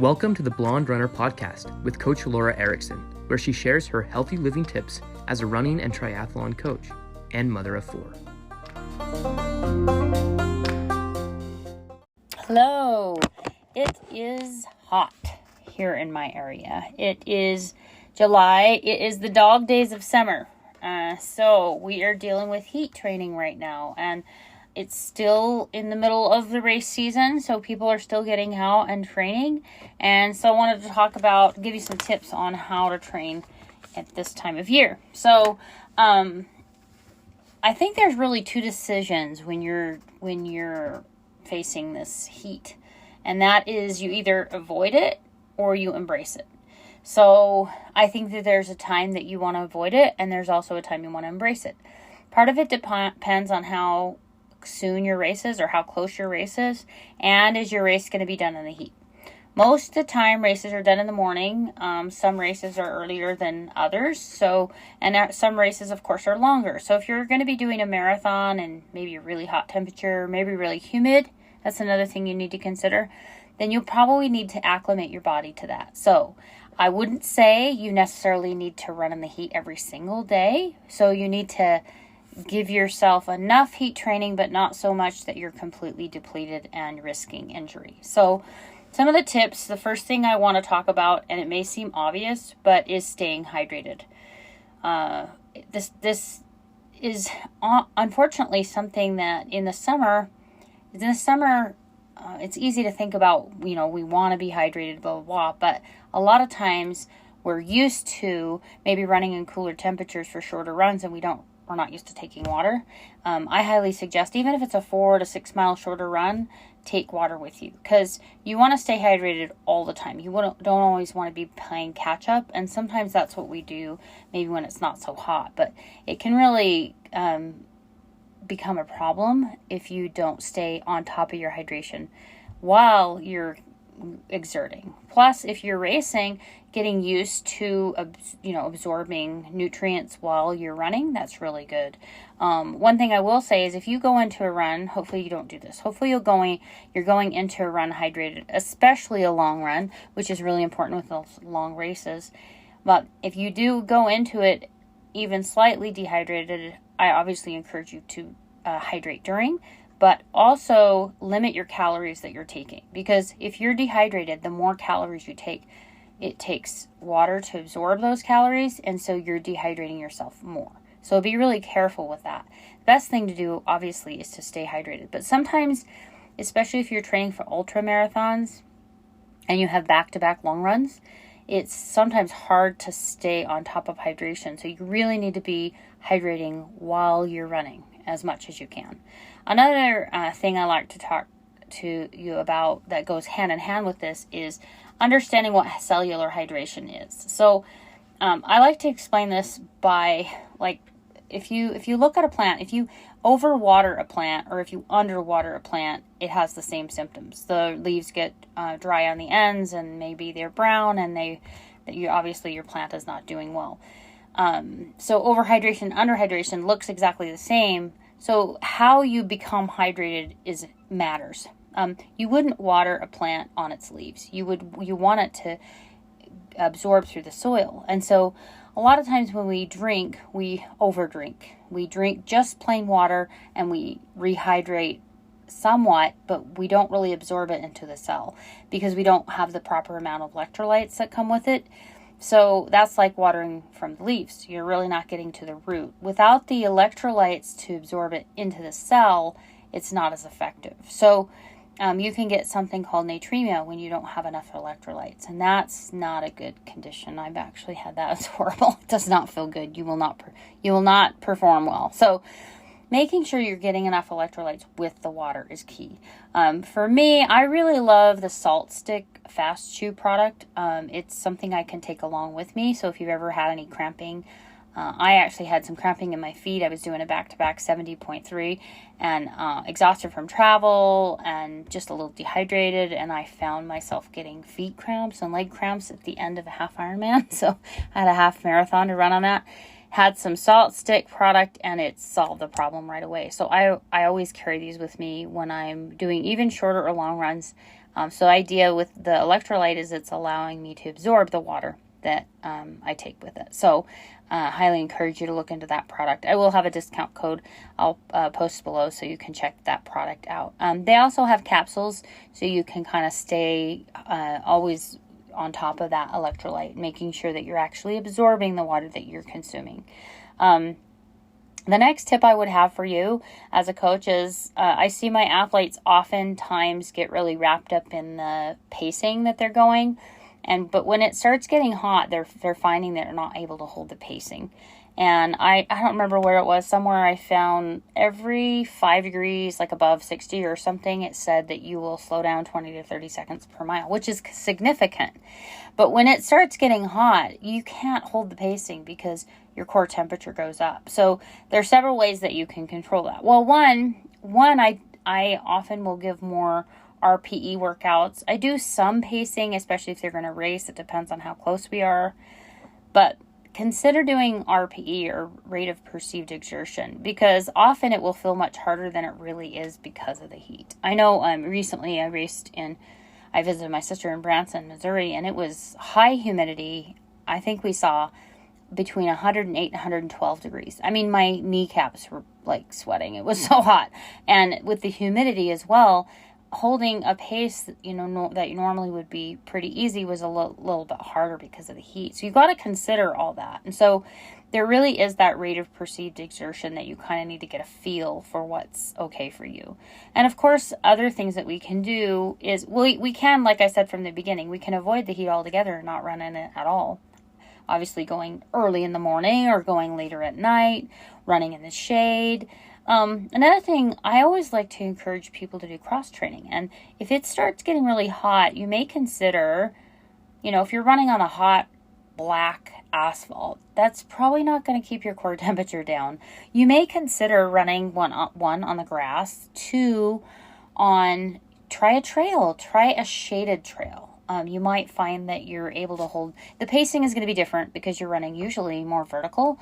Welcome to the Blonde Runner podcast with Coach Laura Erickson, where she shares her healthy living tips as a running and triathlon coach and mother of 4. Hello, it is hot here in my area. It is July. It is the dog days of summer. So we are dealing with heat training right now, and it's still in the middle of the race season, so people are still getting out and training. And so I wanted to give you some tips on how to train at this time of year. So I think there's really two decisions when you're facing this heat, and that is you either avoid it or you embrace it. So I think that there's a time that you want to avoid it, and there's also a time you want to embrace it. Part of it depends on how soon your race is or how close your race is, and is your race going to be done in the heat. Most of the time races are done in the morning. Some races are earlier than others, some races of course are longer. So if you're going to be doing a marathon and maybe a really hot temperature, maybe really humid, that's another thing you need to consider, then you'll probably need to acclimate your body to that. So I wouldn't say you necessarily need to run in the heat every single day. So you need to give yourself enough heat training, but not so much that you're completely depleted and risking injury. So some of the tips, the first thing I want to talk about, and it may seem obvious, but is staying hydrated. This is unfortunately something that in the summer, it's easy to think about, we want to be hydrated, blah, blah, blah, but a lot of times we're used to maybe running in cooler temperatures for shorter runs, and we're not used to taking water. I highly suggest, even if it's a 4 to 6 mile shorter run, take water with you, because you want to stay hydrated all the time. You don't always want to be playing catch up, and sometimes that's what we do maybe when it's not so hot, but it can really become a problem if you don't stay on top of your hydration while you're exerting. Plus, if you're racing, getting used to absorbing nutrients while you're running, that's really good. One thing I will say is if you go into a run, hopefully you don't do this. Hopefully you're going into a run hydrated, especially a long run, which is really important with those long races. But if you do go into it even slightly dehydrated, I obviously encourage you to hydrate during, but also limit your calories that you're taking, because if you're dehydrated, the more calories you take, it takes water to absorb those calories, and so you're dehydrating yourself more. So be really careful with that. The best thing to do, obviously, is to stay hydrated. But sometimes, especially if you're training for ultra marathons and you have back-to-back long runs, it's sometimes hard to stay on top of hydration. So you really need to be hydrating while you're running as much as you can. Another thing I like to talk to you about that goes hand in hand with this is understanding what cellular hydration is. So I like to explain this by, if you look at a plant, if you overwater a plant or if you underwater a plant, it has the same symptoms. The leaves get dry on the ends, and maybe they're brown, and obviously your plant is not doing well. So overhydration, underhydration looks exactly the same. So how you become hydrated matters. You wouldn't water a plant on its leaves. You want it to absorb through the soil. And so a lot of times when we drink, we overdrink. We drink just plain water and we rehydrate somewhat, but we don't really absorb it into the cell because we don't have the proper amount of electrolytes that come with it. So that's like watering from the leaves. You're really not getting to the root. Without the electrolytes to absorb it into the cell, it's not as effective. So you can get something called natremia when you don't have enough electrolytes, and that's not a good condition. I've actually had that. It's horrible. It does not feel good. You will not perform well. So making sure you're getting enough electrolytes with the water is key. For me, I really love the Salt Stick Fast Chew product. It's something I can take along with me. So if you've ever had any cramping, I actually had some cramping in my feet. I was doing a back-to-back 70.3 and exhausted from travel and just a little dehydrated. And I found myself getting feet cramps and leg cramps at the end of a half Ironman. So I had a half marathon to run on that. had some salt stick product and it solved the problem right away. So I always carry these with me when I'm doing even shorter or long runs. So the idea with the electrolyte is it's allowing me to absorb the water that I take with it. So highly encourage you to look into that product. I will have a discount code I'll post below so you can check that product out. They also have capsules so you can kind of stay always on top of that electrolyte, making sure that you're actually absorbing the water that you're consuming. The next tip I would have for you as a coach is I see my athletes oftentimes get really wrapped up in the pacing that they're going. But when it starts getting hot, they're finding they're not able to hold the pacing. And I don't remember where it was. Somewhere I found every 5 degrees, like above 60 or something, it said that you will slow down 20 to 30 seconds per mile, which is significant. But when it starts getting hot, you can't hold the pacing because your core temperature goes up. So there are several ways that you can control that. Well, one I often will give more RPE workouts. I do some pacing, especially if they're going to race. It depends on how close we are. But consider doing RPE, or rate of perceived exertion, because often it will feel much harder than it really is because of the heat. I know recently I visited my sister in Branson, Missouri, and it was high humidity. I think we saw between 108 and 112 degrees. I mean, my kneecaps were like sweating. It was so hot. And with the humidity as well, holding a pace, that you normally would be pretty easy was a little bit harder because of the heat. So you've got to consider all that. And so there really is that rate of perceived exertion that you kind of need to get a feel for what's okay for you. And of course, other things that we can do is, we can, like I said from the beginning, we can avoid the heat altogether and not run in it at all. Obviously going early in the morning or going later at night, running in the shade. Another thing, I always like to encourage people to do cross training. And if it starts getting really hot, you may consider, if you're running on a hot black asphalt, that's probably not going to keep your core temperature down. You may consider running one on the grass, try a trail, try a shaded trail. You might find that you're able to hold, the pacing is going to be different because you're running usually more vertical,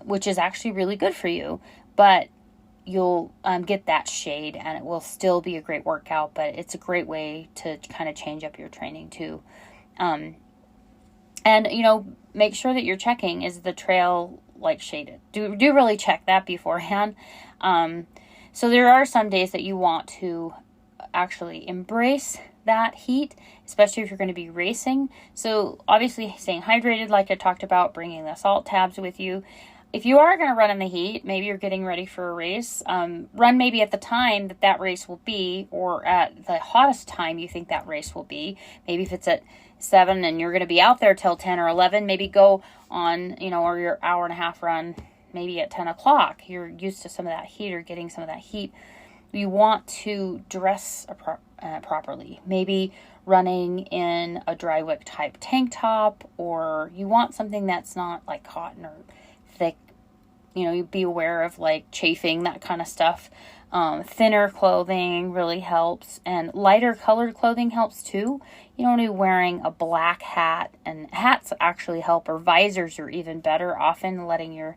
which is actually really good for you. But you'll get that shade and it will still be a great workout, but it's a great way to kind of change up your training too. And, make sure that you're checking, is the trail like shaded? Do really check that beforehand. So there are some days that you want to actually embrace that heat, especially if you're going to be racing. So obviously staying hydrated, like I talked about, bringing the salt tabs with you. If you are going to run in the heat, maybe you're getting ready for a race, run maybe at the time that race will be, or at the hottest time you think that race will be. Maybe if it's at 7 and you're going to be out there till 10 or 11, maybe go on, or your hour and a half run, maybe at 10 o'clock. You're used to some of that heat or getting some of that heat. You want to dress properly. Maybe running in a dry wick type tank top, or you want something that's not like cotton or thick. You be aware of like chafing, that kind of stuff. Thinner clothing really helps, and lighter colored clothing helps too. You don't want to be wearing a black hat, and hats actually help, or visors are even better, often letting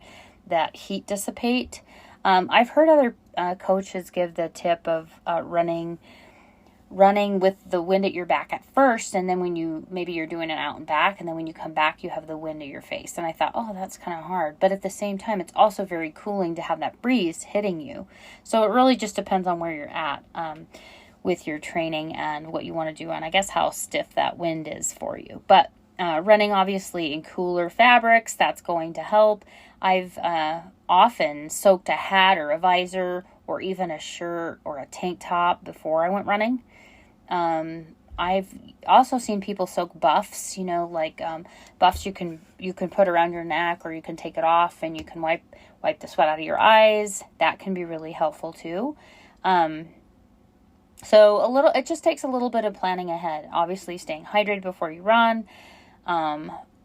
that heat dissipate. I've heard other coaches give the tip of running with the wind at your back at first, and then when maybe you're doing it out and back, and then when you come back you have the wind at your face. And I thought, that's kind of hard, but at the same time it's also very cooling to have that breeze hitting you. So it really just depends on where you're at with your training and what you want to do, and I guess how stiff that wind is for you. But running obviously in cooler fabrics, that's going to help. I've often soaked a hat or a visor or even a shirt or a tank top before I went running. I've also seen people soak buffs, buffs you can put around your neck, or you can take it off and you can wipe the sweat out of your eyes. That can be really helpful too. So it just takes a little bit of planning ahead. Obviously staying hydrated before you run,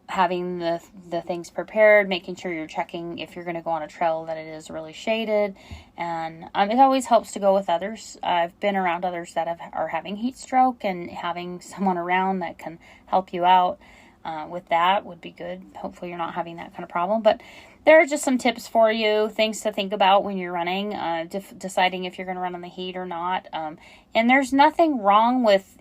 having the things prepared, making sure you're checking if you're going to go on a trail that it is really shaded. And it always helps to go with others. I've been around others that are having heat stroke, and having someone around that can help you out with that would be good. Hopefully you're not having that kind of problem. But there are just some tips for you, things to think about when you're running, deciding if you're going to run on the heat or not. And there's nothing wrong with,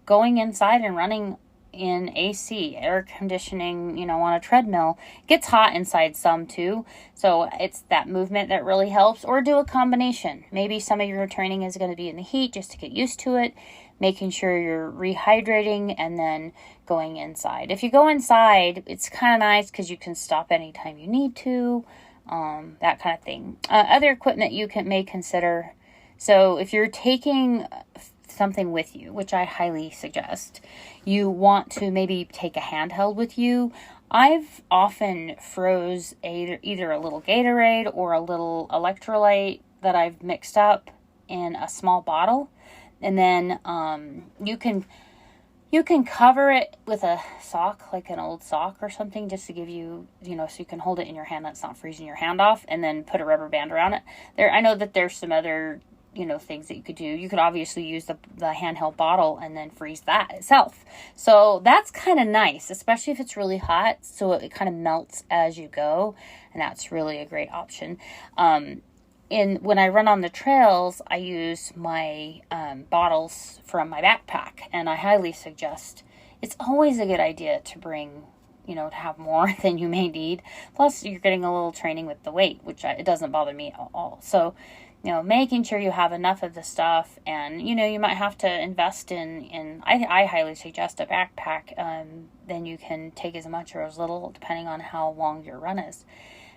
going inside and running in AC, air conditioning, on a treadmill. It gets hot inside some too. So it's that movement that really helps. Or do a combination. Maybe some of your training is going to be in the heat just to get used to it, making sure you're rehydrating and then going inside. If you go inside, it's kind of nice because you can stop anytime you need to, that kind of thing. Other equipment you may consider. So if you're taking something with you, which I highly suggest, you want to maybe take a handheld with you. I've often froze either a little Gatorade or a little electrolyte that I've mixed up in a small bottle. And then you can cover it with a sock, like an old sock or something, just to give you, so you can hold it in your hand that's not freezing your hand off, and then put a rubber band around it. I know that there's some other things that you could do. You could obviously use the handheld bottle and then freeze that itself. So that's kind of nice, especially if it's really hot. So it kind of melts as you go. And that's really a great option. When I run on the trails, I use my bottles from my backpack. And I highly suggest, it's always a good idea to bring, to have more than you may need. Plus, you're getting a little training with the weight, which it doesn't bother me at all. So, making sure you have enough of the stuff, and, you might have to invest in I highly suggest a backpack. Then you can take as much or as little, depending on how long your run is.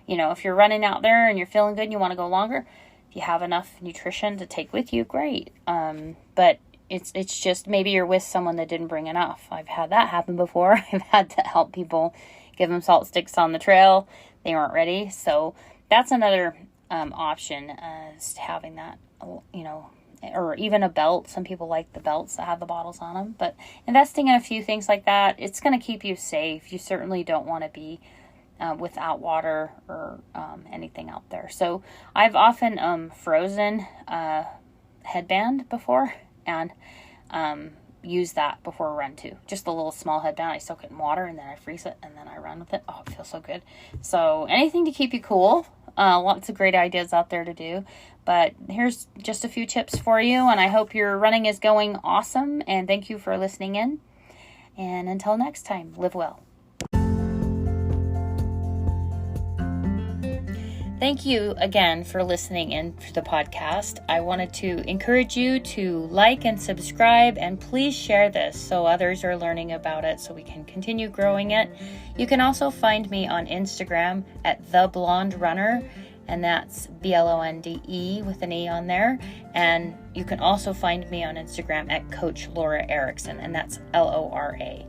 If you're running out there and you're feeling good and you want to go longer, if you have enough nutrition to take with you, great. But it's just maybe you're with someone that didn't bring enough. I've had that happen before. I've had to help people, give them salt sticks on the trail. They weren't ready. So that's another option, is having that, or even a belt. Some people like the belts that have the bottles on them, but investing in a few things like that, it's going to keep you safe. You certainly don't want to be without water or anything out there. So I've often frozen a headband before and use that before a run too. Just a little small headband. I soak it in water and then I freeze it and then I run with it. Oh, it feels so good. So anything to keep you cool. Lots of great ideas out there to do. But here's just a few tips for you, and I hope your running is going awesome, and thank you for listening in. And until next time, live well. Thank you again for listening in to the podcast. I wanted to encourage you to like and subscribe, and please share this so others are learning about it so we can continue growing it. You can also find me on Instagram at The Blonde Runner, and that's BLONDE with an E on there. And you can also find me on Instagram at Coach Laura Erickson, and that's LORAERICKSON.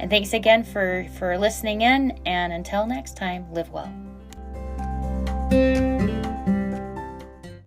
And thanks again for listening in, and until next time, live well.